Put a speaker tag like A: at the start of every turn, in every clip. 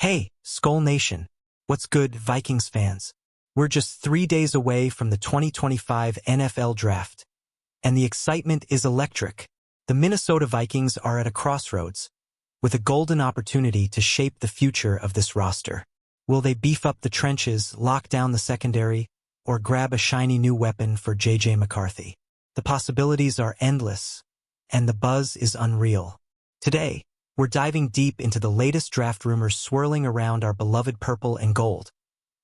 A: Hey, Skol Nation. What's good, Vikings fans? We're just 3 days away from the 2025 NFL Draft, and the excitement is electric. The Minnesota Vikings are at a crossroads, with a golden opportunity to shape the future of this roster. Will they beef up the trenches, lock down the secondary, or grab a shiny new weapon for J.J. McCarthy? The possibilities are endless, and the buzz is unreal. Today, we're diving deep into the latest draft rumors swirling around our beloved purple and gold,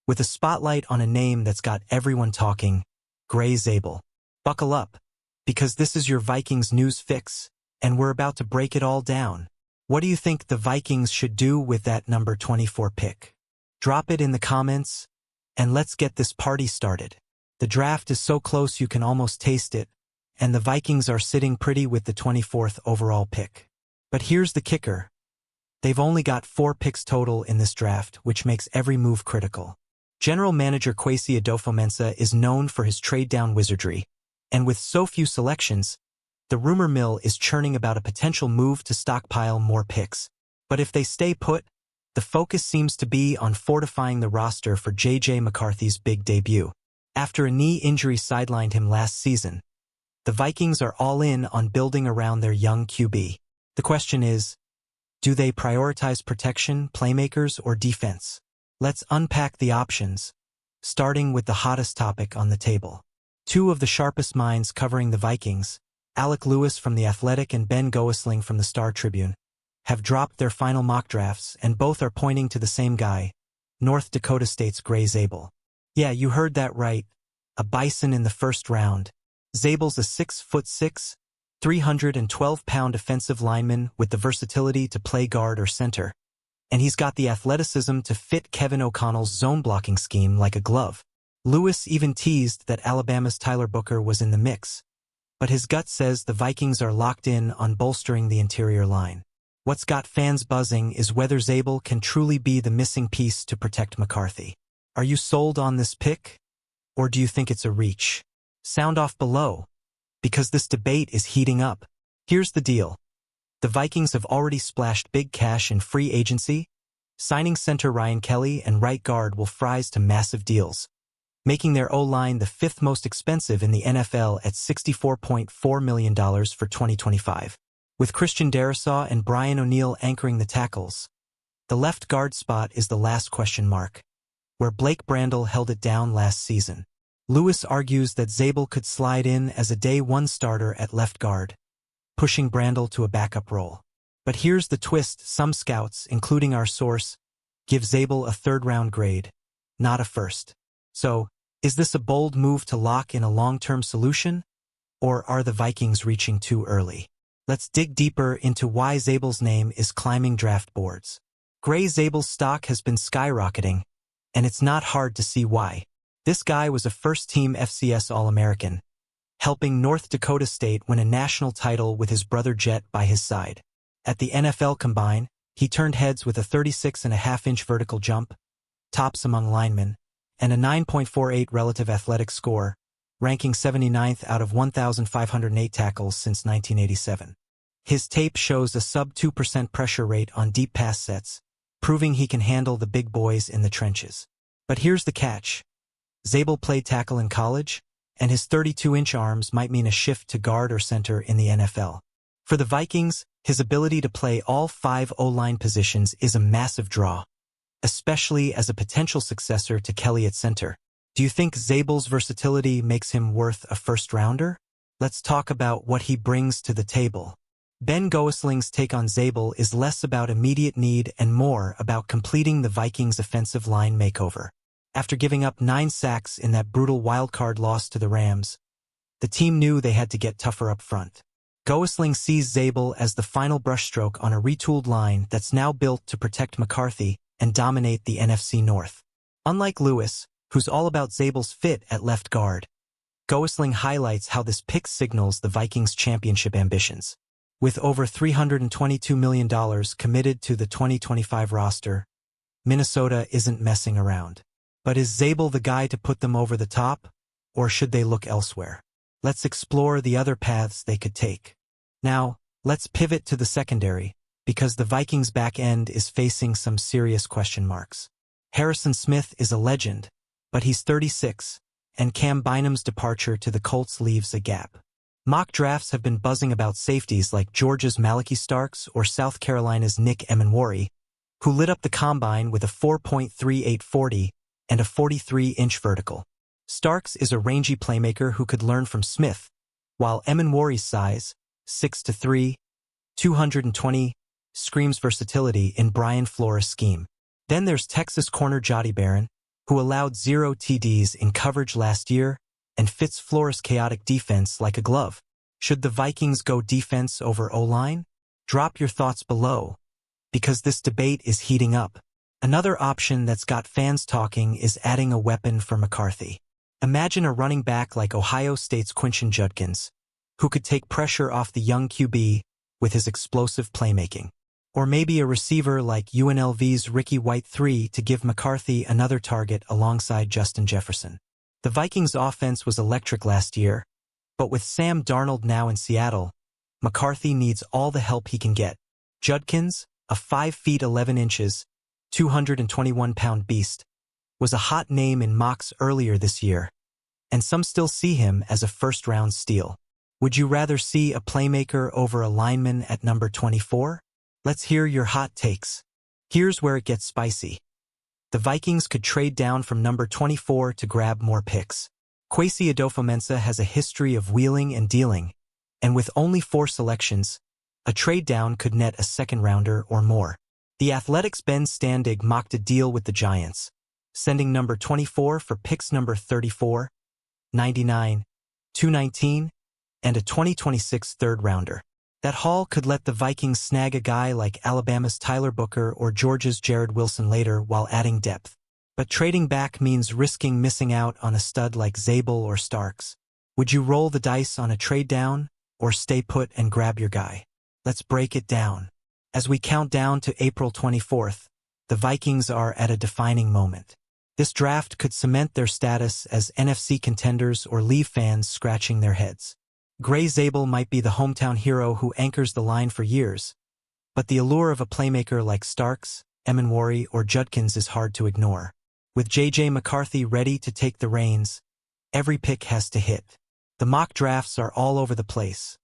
A: with a spotlight on a name that's got everyone talking, Zabel. Buckle up, because this is your Vikings news fix, and we're about to break it all down. What do you think the Vikings should do with that number 24 pick? Drop it in the comments, and let's get this party started. The draft is so close you can almost taste it, and the Vikings are sitting pretty with the 24th overall pick. But here's the kicker. They've only got 4 picks total in this draft, which makes every move critical. General manager Kwesi Adofo-Mensah is known for his trade-down wizardry, and with so few selections, the rumor mill is churning about a potential move to stockpile more picks. But if they stay put, the focus seems to be on fortifying the roster for J.J. McCarthy's big debut. After a knee injury sidelined him last season, the Vikings are all in on building around their young QB. The question is, do they prioritize protection, playmakers, or defense? Let's unpack the options, starting with the hottest topic on the table. 2 of the sharpest minds covering the Vikings, Alec Lewis from The Athletic and Ben Goesling from the Star Tribune, have dropped their final mock drafts, and both are pointing to the same guy, North Dakota State's Zabel. Yeah, you heard that right, a bison in the first round. Zabel's a 6'6", 312-pound offensive lineman with the versatility to play guard or center, and he's got the athleticism to fit Kevin O'Connell's zone-blocking scheme like a glove. Lewis even teased that Alabama's Tyler Booker was in the mix, but his gut says the Vikings are locked in on bolstering the interior line. What's got fans buzzing is whether Zabel can truly be the missing piece to protect McCarthy. Are you sold on this pick, or do you think it's a reach? Sound off below, because this debate is heating up. Here's the deal. The Vikings have already splashed big cash in free agency, signing center Ryan Kelly and right guard Will Fries to massive deals, making their O-line the 5th most expensive in the NFL at $64.4 million for 2025. With Christian Darrisaw and Brian O'Neill anchoring the tackles, the left guard spot is the last question mark, where Blake Brandel held it down last season. Lewis argues that Zabel could slide in as a day-1 starter at left guard, pushing Brandel to a backup role. But here's the twist: some scouts, including our source, give Zabel a 3rd-round grade, not a 1st. So, is this a bold move to lock in a long-term solution, or are the Vikings reaching too early? Let's dig deeper into why Zabel's name is climbing draft boards. Zabel's stock has been skyrocketing, and it's not hard to see why. This guy was a first-team FCS All-American, helping North Dakota State win a national title with his brother Jet by his side. At the NFL Combine, he turned heads with a 36.5-inch vertical jump, tops among linemen, and a 9.48 relative athletic score, ranking 79th out of 1,508 tackles since 1987. His tape shows a sub-2% pressure rate on deep pass sets, proving he can handle the big boys in the trenches. But here's the catch. Zabel played tackle in college, and his 32-inch arms might mean a shift to guard or center in the NFL. For the Vikings, his ability to play all 5 O-line positions is a massive draw, especially as a potential successor to Kelly at center. Do you think Zabel's versatility makes him worth a 1st-rounder? Let's talk about what he brings to the table. Ben Goesling's take on Zabel is less about immediate need and more about completing the Vikings' offensive line makeover. After giving up 9 sacks in that brutal wildcard loss to the Rams, the team knew they had to get tougher up front. Goesling sees Zabel as the final brushstroke on a retooled line that's now built to protect McCarthy and dominate the NFC North. Unlike Lewis, who's all about Zabel's fit at left guard, Goesling highlights how this pick signals the Vikings' championship ambitions. With over $322 million committed to the 2025 roster, Minnesota isn't messing around. But is Zabel the guy to put them over the top, or should they look elsewhere? Let's explore the other paths they could take. Now, let's pivot to the secondary, because the Vikings' back end is facing some serious question marks. Harrison Smith is a legend, but he's 36, and Cam Bynum's departure to the Colts leaves a gap. Mock drafts have been buzzing about safeties like Georgia's Malachi Starks or South Carolina's Nick Emenwari, who lit up the combine with a 4.38 40 and a 43-inch vertical. Starks is a rangy playmaker who could learn from Smith, while Emenwari's size, 6'3", 220, screams versatility in Brian Flores' scheme. Then there's Texas corner Jody Barron, who allowed 0 TDs in coverage last year and fits Flores' chaotic defense like a glove. Should the Vikings go defense over O-line? Drop your thoughts below, because this debate is heating up. Another option that's got fans talking is adding a weapon for McCarthy. Imagine a running back like Ohio State's Quinton Judkins, who could take pressure off the young QB with his explosive playmaking. Or maybe a receiver like UNLV's Ricky White III to give McCarthy another target alongside Justin Jefferson. The Vikings' offense was electric last year, but with Sam Darnold now in Seattle, McCarthy needs all the help he can get. Judkins, a 5 feet 11 inches, 221-pound beast, was a hot name in mocks earlier this year, and some still see him as a first-round steal. Would you rather see a playmaker over a lineman at number 24? Let's hear your hot takes. Here's where it gets spicy. The Vikings could trade down from number 24 to grab more picks. Kwesi Adofo-Mensah has a history of wheeling and dealing, and with only 4 selections, a trade down could net a second-rounder or more. The Athletic's Ben Standig mocked a deal with the Giants, sending number 24 for picks number 34, 99, 219, and a 2026 third-rounder. That haul could let the Vikings snag a guy like Alabama's Tyler Booker or Georgia's Jared Wilson later while adding depth. But trading back means risking missing out on a stud like Zabel or Starks. Would you roll the dice on a trade down, or stay put and grab your guy? Let's break it down. As we count down to April 24th, the Vikings are at a defining moment. This draft could cement their status as NFC contenders or leave fans scratching their heads. Gray Zabel might be the hometown hero who anchors the line for years, but the allure of a playmaker like Starks, Emenwari, or Judkins is hard to ignore. With J.J. McCarthy ready to take the reins, every pick has to hit. The mock drafts are all over the place.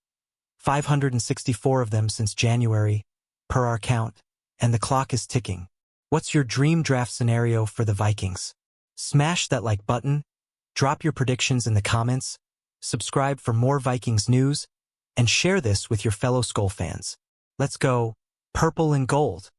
A: 564 of them since January, per our count, and the clock is ticking. What's your dream draft scenario for the Vikings? Smash that like button, drop your predictions in the comments, subscribe for more Vikings news, and share this with your fellow Skol fans. Let's go, purple and gold!